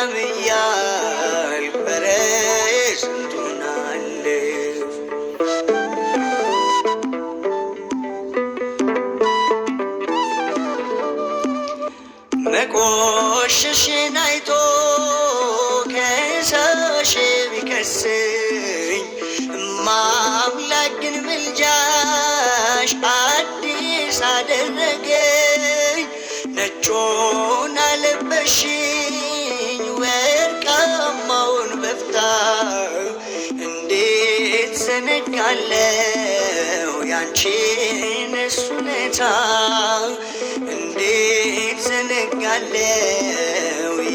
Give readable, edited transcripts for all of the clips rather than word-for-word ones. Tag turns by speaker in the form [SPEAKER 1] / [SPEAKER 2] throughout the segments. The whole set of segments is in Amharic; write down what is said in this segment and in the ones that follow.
[SPEAKER 1] ማርያም እያልኩ ኧረ ስንቱን አለፍኩ። መቆሸሽን አይቶ ከሳሽ ቢከሰኝ እማምላክ ግን ምልጃሽ አዲስ አደረገኝ። ነጩን አለበሽኝ ወርቃማውን በፍታ እንዴት ዘነጋለው ያንቺን ውለታ እንዴት ዘነጋለው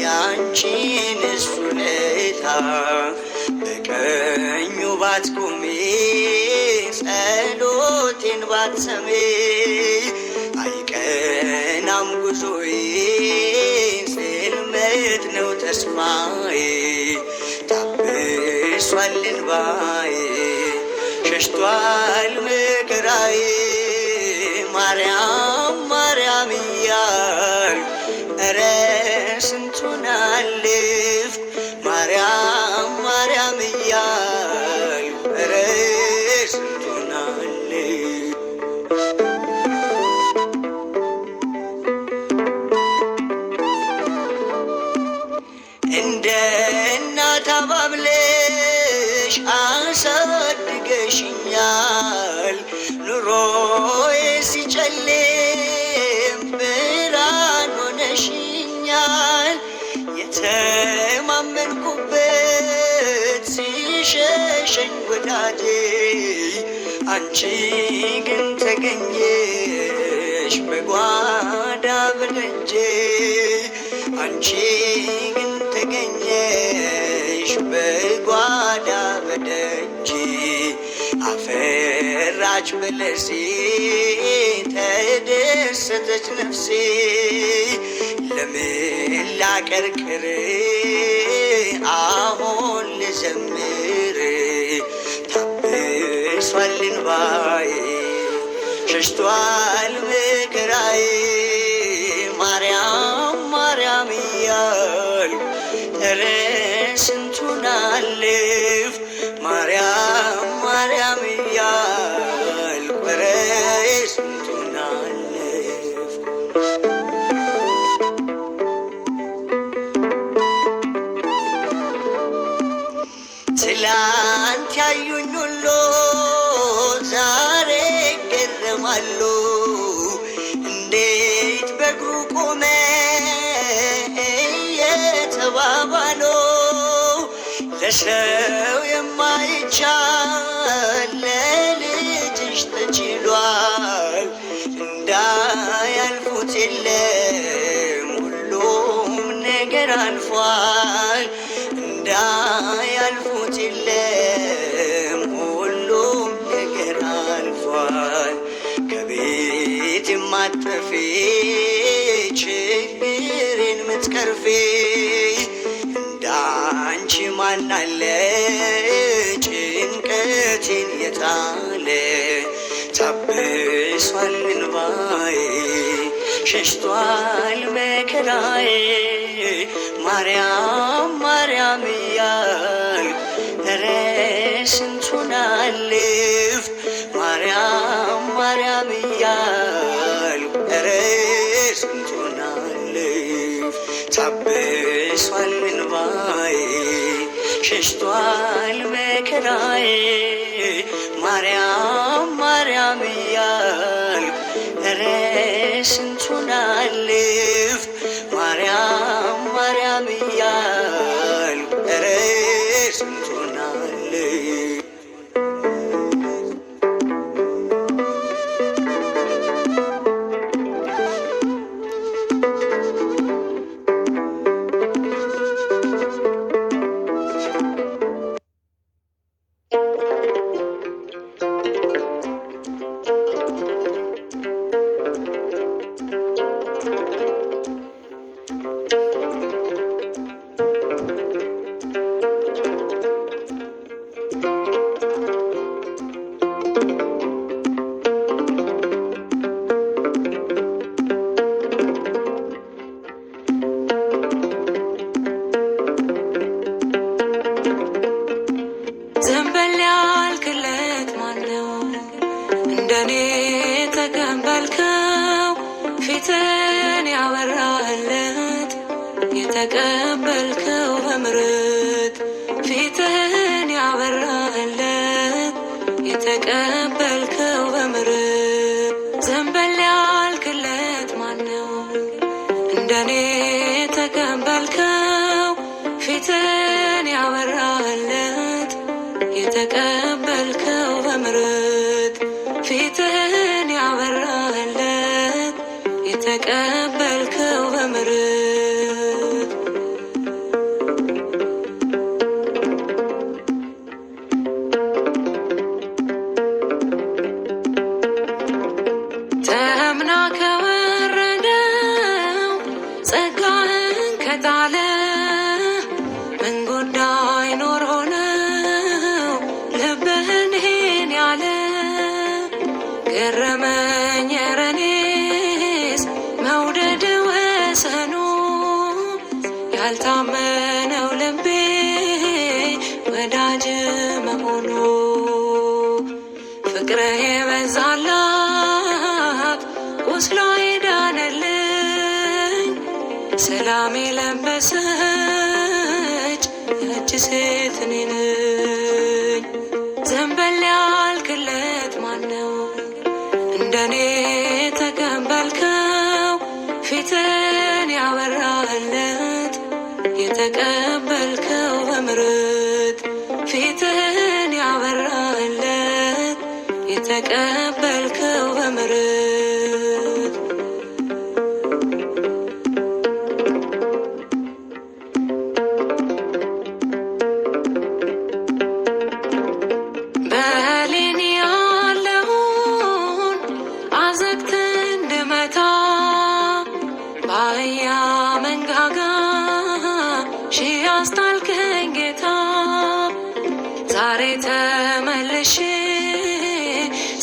[SPEAKER 1] ያንቺን ውለታ። በቀኙ ባትቆሚ ጸሎቴን ባትሰሚ አይቀናም ጉዞዬ ጽልመት ነው ተስፋዬ። ታብሷል እንባዬ ሸሽቷል መከራዬ ማርያም ማርያም እያልኩ ኧረ ስንቱን አለፍኩ። ማርያም ማርያም እያልኩ ኧረ ስንቱን አለፍኩ። እንደ እናት አባብለሽ አሳድገሽኛል። ኑሮዬ ሲጨልም ብርሃን ሆነሽኛል። የተማመንኩበት ሲሸሸኝ ወዳጄ አንቺ ግን ተገኘሽ በጓዳ በደጄ። አንቺ ግን ተገኘሽ በጓዳ በደጄ። አፈራች በለሴ ተደሰተች ነፍሴ። ለምን ላቀርቅር አሁን ልዘምር። ታብሷል እንባዬ ሸሽቷል መከራዬ ማርያም ማርያም እያልኩ ኧረ ስንቱን አለፍኩ። ማርያም ማርያም እያልኩ ኧረ ስንቱን አለፍኩ። ትላንት ያዩኝ ሁሉ ዛሬ ይገረማሉ። እንዴት በእግሩ ቆመ እየተባባሉ ለሰው የማይቻል ለልጅሽ ተችሏል። እንዳያልፉት የለም ሁሉም ነገር አልፏል። እንዳያልፉት የለም ሁሉም ነገር አልፏል። ከቤት የማትጠፊ ችግሬን ምትቀርፊ እንዳንቺ ማናለ ጭንቀቴን የጣለ። ታብሷል እንባዬ ሸሽቷል መከራዬ ማርያም ማርያም እያልኩ ኧረ ስንቱን አለፍኩ። ማርያም ማርያም እያልኩ ኧረ ስንቱን አለፍኩ። ታብሷል እንባዬ ሸሽቷል መከራዬ ማርያም ማርያም እያልኩ ኧረ ስንቱን አለፍኩ። ማርያም ማርያም እያልኩ ኧረ ስንቱን አለፍኩ።
[SPEAKER 2] ፊትን ያበራለት የተቀበልከው በምሕረት ፊትን ያበራለት የተቀበልከው በምሕረት ዘንበል ያልክለት ማነው እንደኔ የተቀበልከው ፊትን ያበራለት የተቀበልከው በምሕረት ፊትን ያበራለት የተቀበልከው በምሕረት ተምና ከወረደው ጸጋህን ከጣለ ምን ጉዳይ ኖሮ ነው ልብህን ይህን ያለ ገረመኝ ኧረ እኔስ መውደድ ወሰኑ ያልታመነው ልቤ ወዳጅ መሆኑ ፍቅርህ የበዛላት ቁስሏ የዳነልኝ ሰላም የለበሰች ያች ሴት እኔ ነኝ። ዘንበል ያልክለት ማነው እንደኔ የተቀበልከው ፊትን ያበራለት የተቀበልከው በምሕረት ፊትን ያበራለት የተቀበልከው በምሕረት በሌኒ ያለውን አዘግት እንድመታ በአህያ መንጋጋ ሺህ አስጣልከኝ ጌታ ዛሬ ተመልሼ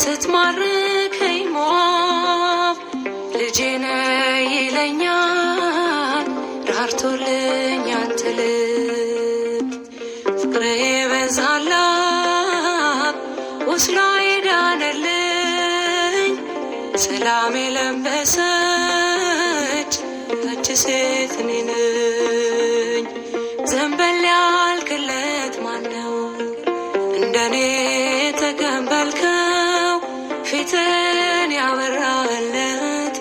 [SPEAKER 2] ስትማርከኝ ሞዓብ ልጄ ነህ ይለኛል ራርቶልኝ ያንተ ልብ ፍቅርህ የበዛላት ቁስሏ የዳነልኝ ሰላም የለበሰች ያች ሴት እኔ ነኝ። ዘንበል ያልክለት ማነው እንደኔ የተቀበልከው ፊትን ያበራለት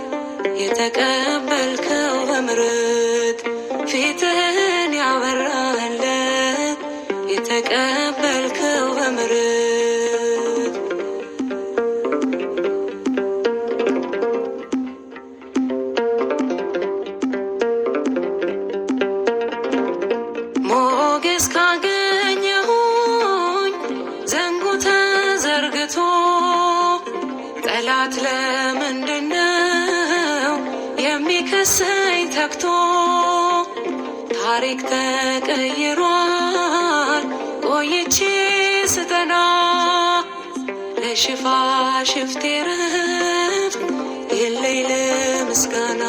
[SPEAKER 2] የተቀበልከው በምሕረት ፊትን ያበራለት የተቀበልከው በምሕረት ሞገስ ካገኘሁኝ ዘንጉ ተዘርግቶ ጠላት ለምንድነው የሚከሰኝ ተግቶ ታሪክ ተቀይሯል ቆይቼ ስጠና ለሽፋሽፍቴ ረፍት የለኝ ለምስጋና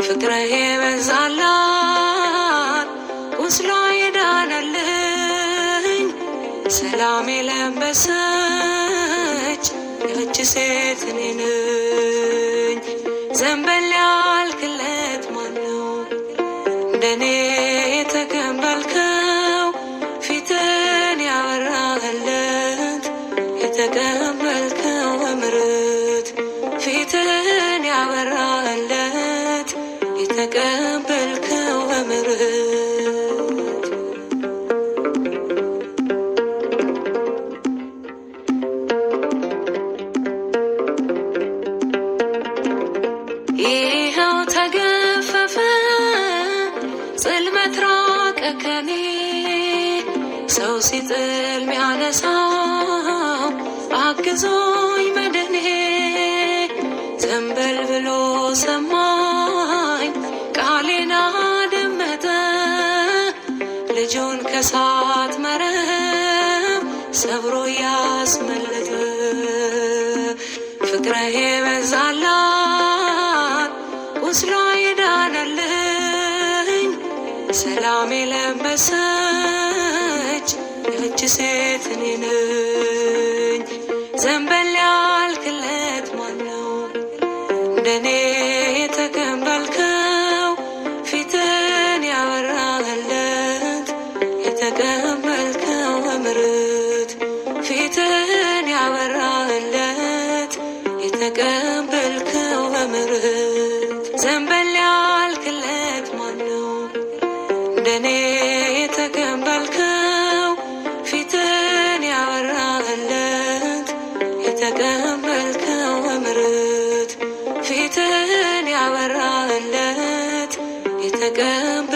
[SPEAKER 2] ፍቅርህ የበዛላት ቁስሏ የዳነልኝ ሰላም የለበሰች ያች ሴት እኔ ነኝ። ዘንበል ያልክለት ማነው እንደኔ የተቀበልከው ፊትን ያበራለት የተቀበልከው በምሕረት ፊትን ያበራለት የተቀበልከው በምሕረት ይኸው ተገፈፈ ጽልመት ራቀ ከኔ ሰው ሲጥል ሚያነሳው አግዞኝ መድኔ ዘንበል ብሎ ሰማኝ ቃሌን አደመጠ ልጁን ከሳት መረብ ሰብሮ ያስመለጠ ፍቅርህ የበዛላት ቁስሏ የዳነልኝ ሰላም የለበሰች ያች ሴት እኔ ነኝ። ዘንበል ያልክለት ማነው እንደ የተቀበልከው በምሕረት ዘንበል ያልክለት ማነው? እንደኔ የተቀበልከው ፊትን ያበራህለት የተቀበልከው በምሕረት ፊትን ያበራህለት የተቀበልከው